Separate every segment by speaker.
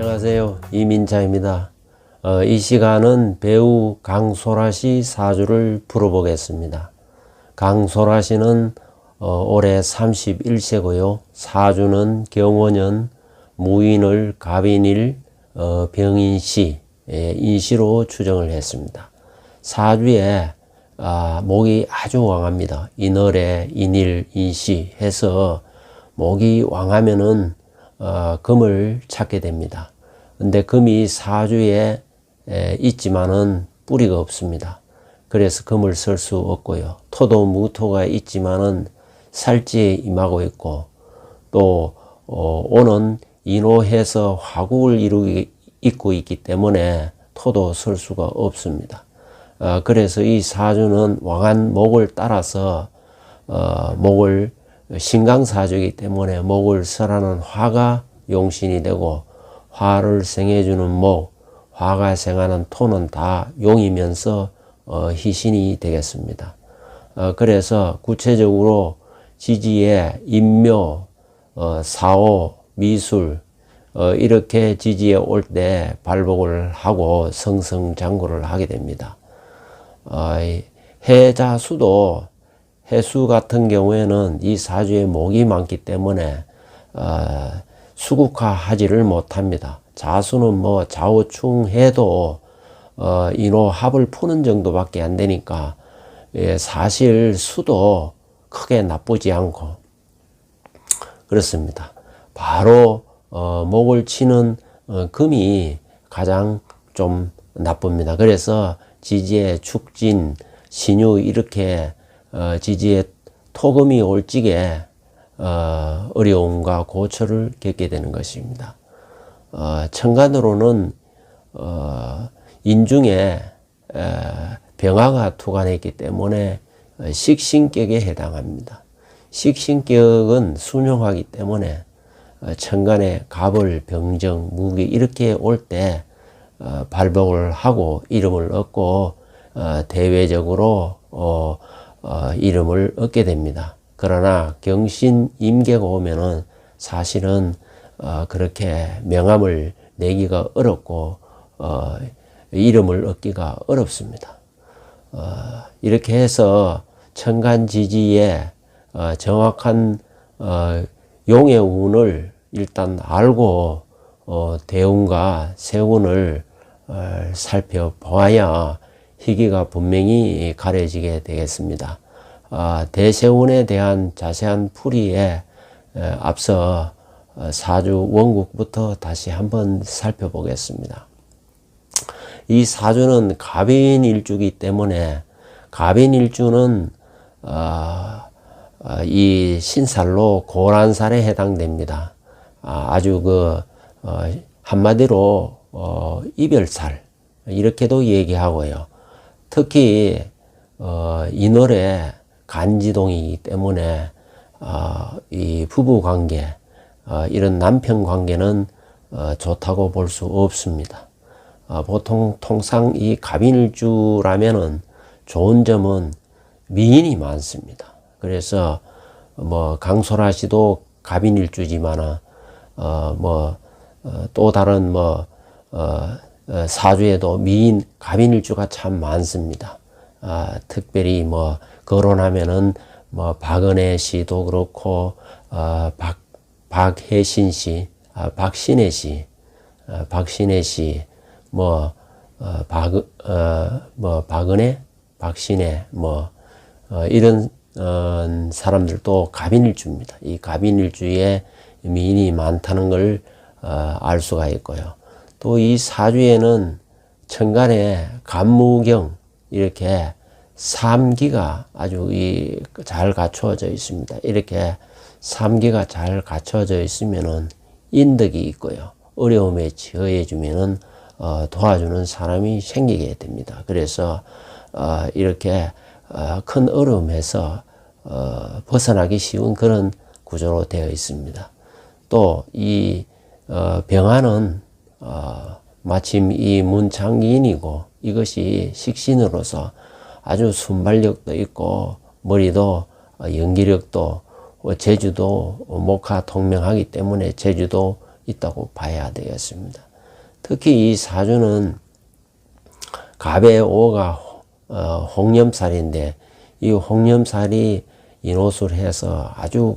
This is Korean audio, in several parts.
Speaker 1: 안녕하세요. 이민자입니다. 이 시간은 배우 강소라 씨 사주를 풀어보겠습니다. 강소라 씨는 올해 31세고요. 사주는 경원년, 무인을, 갑인일, 병인시, 인시로 추정을 했습니다. 사주에 목이 아주 왕합니다. 인월에 인일, 인시 해서 목이 왕하면은 금을 찾게 됩니다. 근데 금이 사주에 있지만은 뿌리가 없습니다. 그래서 금을 쓸 수 없고요. 토도 무토가 있지만은 살지에 임하고 있고, 또 오는 인호해서 화국을 잇고 있기 때문에 토도 쓸 수가 없습니다. 그래서 이 사주는 왕한 목을 따라서 목을 신강사주이기 때문에 목을 설하는 화가 용신이 되고, 화를 생해주는 목, 화가 생하는 토는 다 용이면서 희신이 되겠습니다. 그래서 구체적으로 지지에 인묘, 사오, 미술 이렇게 지지에 올 때 발복을 하고 성성장구를 하게 됩니다. 해자수도 해수 같은 경우에는 이 사주에 목이 많기 때문에 수국화하지를 못합니다. 자수는 뭐 좌우충해도 인호합을 푸는 정도밖에 안 되니까 사실 수도 크게 나쁘지 않고 그렇습니다. 바로 목을 치는 금이 가장 좀 나쁩니다. 그래서 지지에 축진, 신유 이렇게 지지에 토금이 올 적에 어려움과 고초를 겪게 되는 것입니다. 천간으로는 인중에 병화가 투관했기 때문에 식신격에 해당합니다. 식신격은 순용하기 때문에 천간에 갑을, 병정, 무기 이렇게 올 때 발복을 하고 이름을 얻고 대외적으로 이름을 얻게 됩니다. 그러나 경신 임계가 오면은 사실은 그렇게 명함을 내기가 어렵고 이름을 얻기가 어렵습니다. 이렇게 해서 천간지지에 정확한 용의 운을 일단 알고 대운과 세운을 살펴보아야 희기가 분명히 가려지게 되겠습니다. 대세운에 대한 자세한 풀이에 앞서 사주 원국부터 다시 한번 살펴보겠습니다. 이 사주는 갑인일주이기 때문에 갑인일주는 이 신살로 고란살에 해당됩니다. 아주 한마디로 이별살 이렇게도 얘기하고요. 특히 인월에 간지동이기 때문에 이 부부관계 이런 남편관계는 좋다고 볼 수 없습니다. 보통 통상 이 갑인일주라면은 좋은 점은 미인이 많습니다. 그래서 뭐 강소라 씨도 갑인일주지만은 또 다른 사주에도 미인 갑인일주가 참 많습니다. 특별히 거론하면은 박은혜 씨도 그렇고 박혜신 씨, 박신혜 씨, 박은혜, 박신혜 이런 사람들도 갑인일주입니다. 이 갑인일주에 미인이 많다는 걸 알 수가 있고요. 또 이 사주에는 천간에 간무경 이렇게 삼기가 아주 잘 갖추어져 있습니다. 이렇게 삼기가 잘 갖춰져 있으면은 인덕이 있고요. 어려움에 처해 주면은 도와주는 사람이 생기게 됩니다. 그래서 이렇게 큰 어려움에서 벗어나기 쉬운 그런 구조로 되어 있습니다. 또 이 병화는 마침 이 문창기인이고 이것이 식신으로서 아주 순발력도 있고 머리도 연기력도 제주도 목화 통명하기 때문에 제주도 있다고 봐야 되겠습니다. 특히 이 사주는 갑의 오가 홍염살인데 이 홍염살이 인호술 해서 아주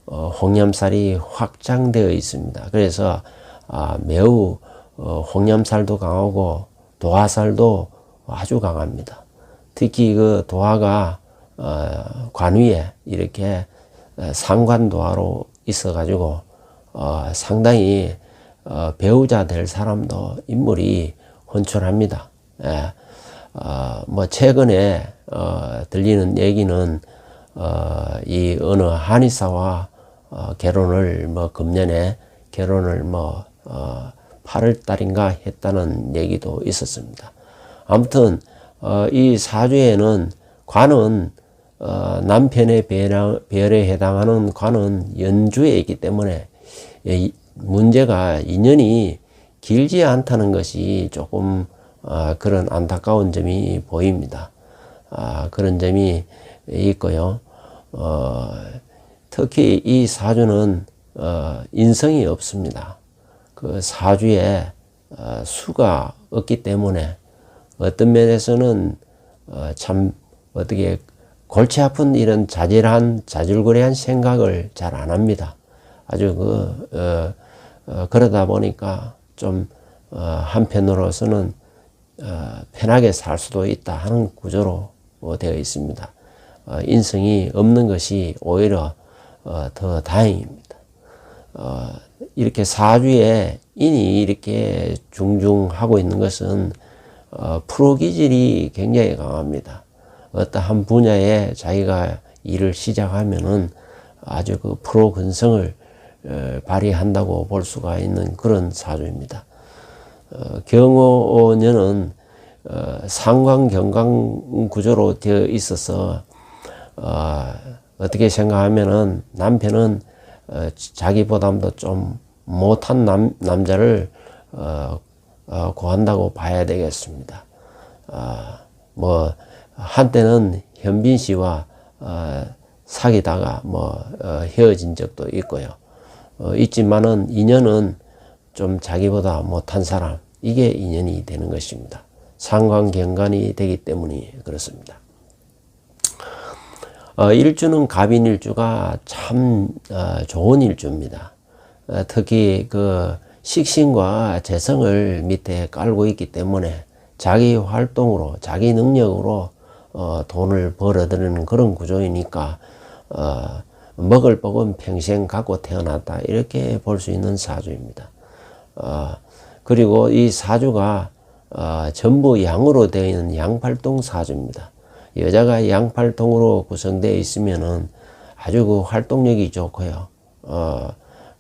Speaker 1: 홍염살이 확장되어 있습니다. 그래서 매우 홍염살도 강하고 도화살도 아주 강합니다. 특히 그 도화가 관 위에 이렇게 상관도화로 있어 가지고 상당히 배우자 될 사람도 인물이 혼쭐합니다. 예. 뭐 최근에 들리는 얘기는 이 어느 한의사와 결혼을 금년에 결혼을 8월 달인가 했다는 얘기도 있었습니다. 아무튼 이 사주에는 관은 남편의 별에 해당하는 관은 연주에 있기 때문에 문제가 인연이 길지 않다는 것이 조금 그런 안타까운 점이 보입니다. 그런 점이 있고요. 특히 이 사주는 인성이 없습니다. 그 사주에 수가 없기 때문에 어떤 면에서는 참 어떻게 골치 아픈 이런 자질구레한 생각을 잘 안 합니다. 아주 그러다 보니까 좀 한편으로서는 편하게 살 수도 있다 하는 구조로 되어 있습니다. 인성이 없는 것이 오히려 더 다행입니다. 이렇게 사주에 인이 이렇게 중중하고 있는 것은 프로 기질이 굉장히 강합니다. 어떠한 분야에 자기가 일을 시작하면은 아주 그 프로 근성을 발휘한다고 볼 수가 있는 그런 사주입니다. 경호년은 상관경강 구조로 되어 있어서 어떻게 생각하면은 남편은 자기보다도 좀 못한 남자를 구한다고 봐야 되겠습니다. 뭐 한때는 현빈 씨와 사귀다가 헤어진 적도 있고요. 있지만은 인연은 좀 자기보다 못한 사람, 이게 인연이 되는 것입니다. 상관경관이 되기 때문에 그렇습니다. 일주는 갑인일주가 참 좋은 일주입니다. 특히 그 식신과 재성을 밑에 깔고 있기 때문에 자기 활동으로, 자기 능력으로 돈을 벌어들이는 그런 구조이니까 먹을 복은 평생 갖고 태어났다, 이렇게 볼 수 있는 사주입니다. 그리고 이 사주가 전부 양으로 되어 있는 양팔동 사주입니다. 여자가 양팔동으로 구성되어 있으면은 아주 그 활동력이 좋고요.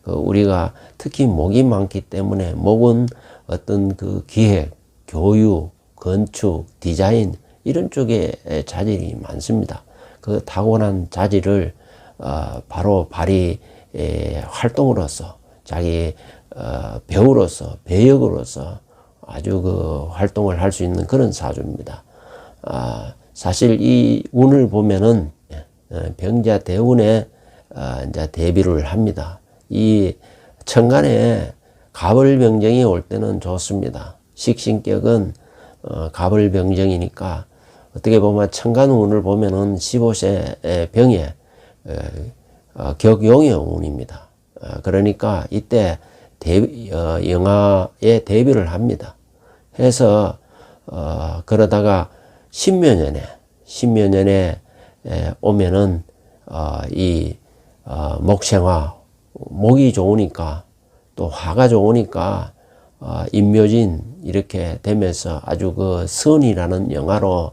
Speaker 1: 우리가 특히 목이 많기 때문에 목은 어떤 그 기획, 교육, 건축, 디자인 이런 쪽에 자질이 많습니다. 그 타고난 자질을 바로 발휘 활동으로서 자기 배우로서 배역으로서 아주 그 활동을 할 수 있는 그런 사주입니다. 사실 이 운을 보면은 병자 대운에 이제 대비를 합니다. 이 천간에 갑을병정이 올 때는 좋습니다. 식신격은 갑을병정이니까 어떻게 보면 천간운을 보면은 15세 병에 격용의 운입니다. 그러니까 이때 영하에 대비를 합니다. 해서 그러다가 신묘년에 오면은 이 목생화, 목이 좋으니까 또 화가 좋으니까 인묘진 이렇게 되면서 아주 그 선이라는 영화로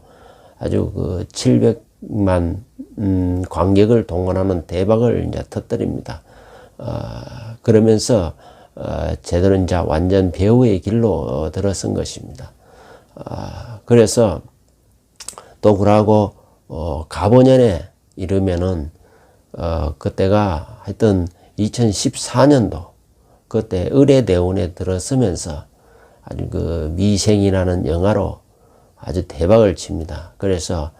Speaker 1: 아주 그 700만 관객을 동원하는 대박을 이제 터뜨립니다. 그러면서 제대로 이제 완전 배우의 길로 들어선 것입니다. 그래서 또 그러고 갑오년에 이르면은 그때가 하여튼 2014년도 그때 의례대운에 들어서면서 아주 그 미생이라는 영화로 아주 대박을 칩니다. 그래서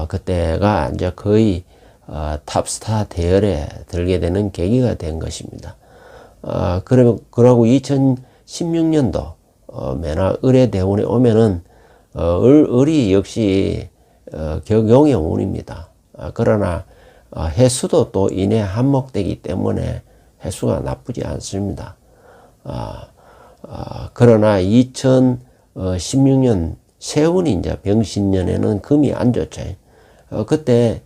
Speaker 1: 그때가 이제 거의 탑스타 대열에 들게 되는 계기가 된 것입니다. 그러고 2016년도 매나 을의 대운에 오면은 을이 역시 격용의 운입니다. 그러나 해수도 또 인해 한목되기 때문에 해수가 나쁘지 않습니다. 그러나 2016년 세운이 이제 병신년에는 금이 안 좋죠. 그때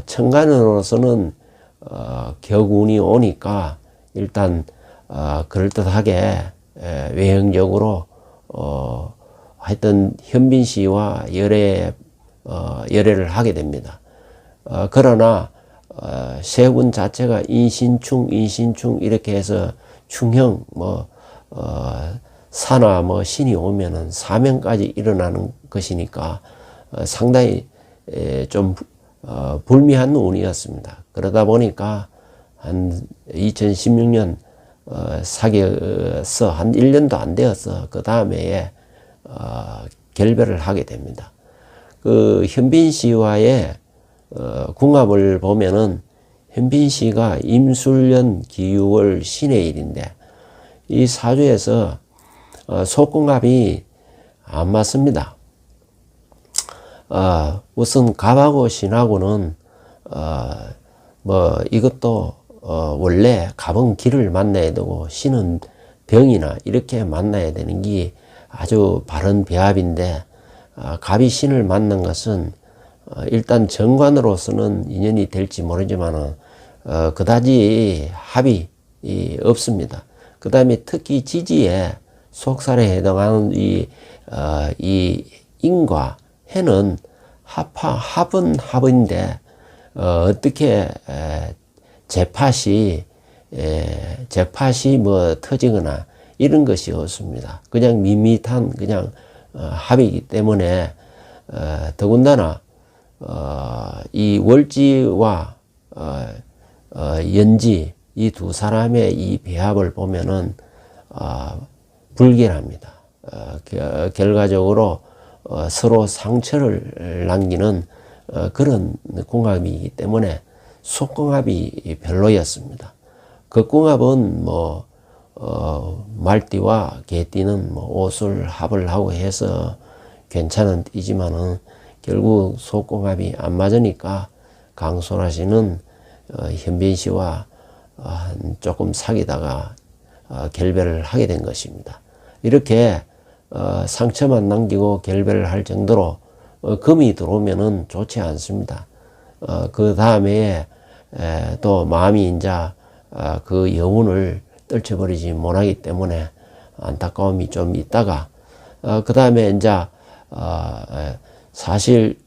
Speaker 1: 천간으로서는 격운이 오니까 일단 그럴듯하게 외형적으로 하여튼 현빈 씨와 열애를 하게 됩니다. 그러나 세운 자체가 인신충 이렇게 해서 충형 사나 신이 오면은 사명까지 일어나는 것이니까 상당히 좀 불미한 운이었습니다. 그러다 보니까 한 2016년 사귀어서 한 1년도 안 되어서 그 다음에 결별을 하게 됩니다. 그 현빈 씨와의 궁합을 보면은 현빈 씨가 임술년 기유월 신의 일인데 이 사주에서 속궁합이 안 맞습니다. 우선 갑하고 신하고는 이것도 원래 갑은 기를 만나야 되고 신은 병이나 이렇게 만나야 되는 게 아주 바른 배합인데 갑이 신을 만난 것은 일단 정관으로서는 인연이 될지 모르지만 그다지 합이 없습니다. 그 다음에 특히 지지에 속살에 해당하는 이 인과 해는 합은 합인데 어떻게 재팟이 터지거나 이런 것이 없습니다. 그냥 밋밋한 그냥 합이기 때문에 더군다나 이 월지와 연지 이 두 사람의 이 배합을 보면은 불결합니다. 결과적으로 서로 상처를 남기는 그런 궁합이기 때문에 속궁합이 별로였습니다. 그 궁합은 말띠와 개띠는 옷을 합을 하고 해서 괜찮은 띠지만은 결국 속궁합이 안 맞으니까 강소라 씨는 현빈 씨와 조금 사귀다가 결별을 하게 된 것입니다. 이렇게 상처만 남기고 결별을 할 정도로 금이 들어오면은 좋지 않습니다. 그 다음에 또 마음이 이제 그 여운을 떨쳐버리지 못하기 때문에 안타까움이 좀 있다가 그 다음에 이제 사실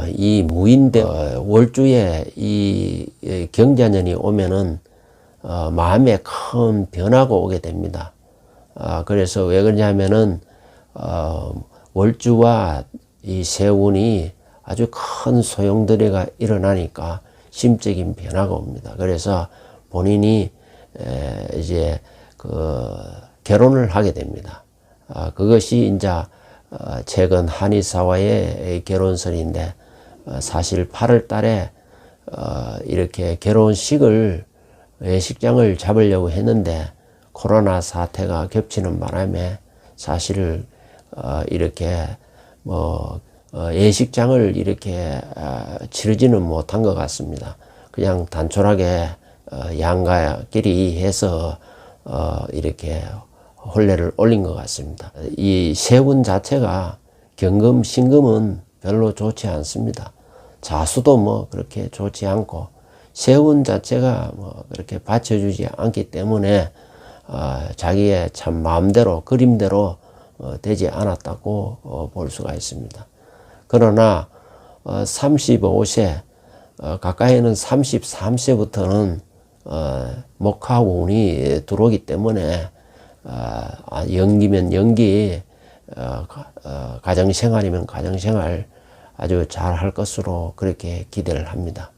Speaker 1: 이 무인대 월주에 이 경자년이 오면은 마음에 큰 변화가 오게 됩니다. 그래서 왜 그러냐면은 월주와 이 세운이 아주 큰 소용돌이가 일어나니까 심적인 변화가 옵니다. 그래서 본인이 이제 결혼을 하게 됩니다. 그것이 이제 최근 한의사와의 결혼설인데 사실 8월 달에 이렇게 결혼식을 예식장을 잡으려고 했는데 코로나 사태가 겹치는 바람에 사실 이렇게 예식장을 이렇게 치르지는 못한 것 같습니다. 그냥 단촐하게 양가끼리 해서 이렇게 혼례를 올린 것 같습니다. 이 세운 자체가 경금, 신금은 별로 좋지 않습니다. 자수도 그렇게 좋지 않고 세운 자체가 그렇게 받쳐주지 않기 때문에 자기의 참 마음대로 그림대로 되지 않았다고 볼 수가 있습니다. 그러나 35세 가까이는 33세부터는 목화운이 들어오기 때문에 연기면 연기, 가정생활이면 가정생활 아주 잘 할 것으로 그렇게 기대를 합니다.